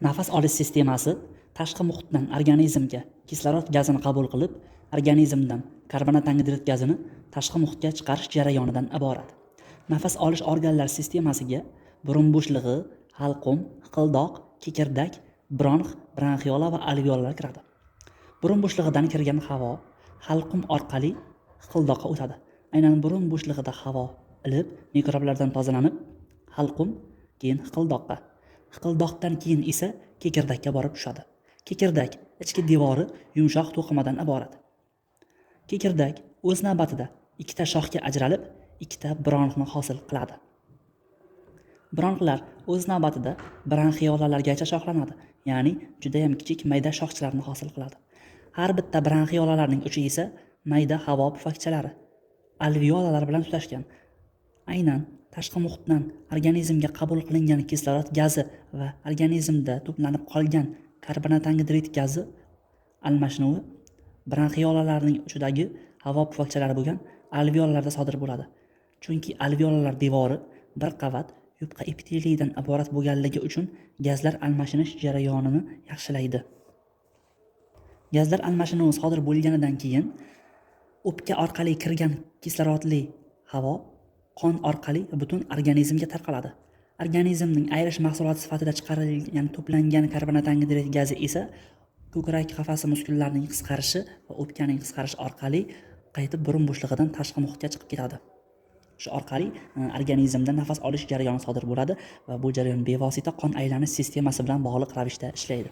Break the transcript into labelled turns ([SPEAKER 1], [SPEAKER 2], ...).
[SPEAKER 1] Nafas olish sistemasi tashqi muhitdan organizmga kislorod gazini qabul qilib, organizmdan karbonat angidrid gazini tashqi muhitga chiqarish jarayonidan iborat. Nafas olish organlar sistemasiga burun bo'shlig'i, halqum, hiqildoq, kekirdak, bronx, bronxiola va alveolar kiradi. Burun bo'shlig'idan kirgan havo halqum orqali hiqildoqqa o'tadi. Aynan burun bo'shlig'ida havo ilib, mikroblardan tozalanib, halqum, keyin hiqildoqqa. Hiqildoqdan keyin esa kekirdakka borib tushadi. Kekirdak ichki devori yumshoq to'qimadan iborat. Kekirdak o'z navbatida ikkita shoxga ajralib, ikkita bronxni hosil qiladi. Bronxlar o'z navbatida bronxiolalargacha shoxlanadi, ya'ni juda ham kichik mayda shoxchalarni hosil qiladi. Har bitta bronxiolalarning uchi esa mayda havo pufakchalari, alveolalar bilan tutashgan. Aynan tashqi muhitdan organizmga qabul qilingan kislorod gazi va organizmda to'planib qolgan karbonat angidrid gazi almashinuvi bronxiolalarning uchidagi havo pufakchalari bo'lgan alveolarlarda sodir bo'ladi. Chunki alveolar devori bir qavat yupqa epiteliydan iborat bo'lganligi uchun gazlar almashinish jarayonini yaxshilaydi. Gazlar almashinuvi sodir bo'lganidan keyin o'pka orqali kirgan kislorodli havo qon orqali butun organizmga tarqaladi. Organizmning ayrish mahsuloti sifatida chiqarilgan to'plangan karbonat angidrid gazi esa ko'krak qafasi muskullarining qisqarishi va o'pkaning qisqarishi orqali qaytib burun bo'shlig'idan tashqi muhitga chiqib ketadi. Shu orqali organizmda nafas olish jarayoni sodir bo'ladi va bu jarayon bevosita qon aylanish sistemasi bilan bog'liq ravishda ishlaydi.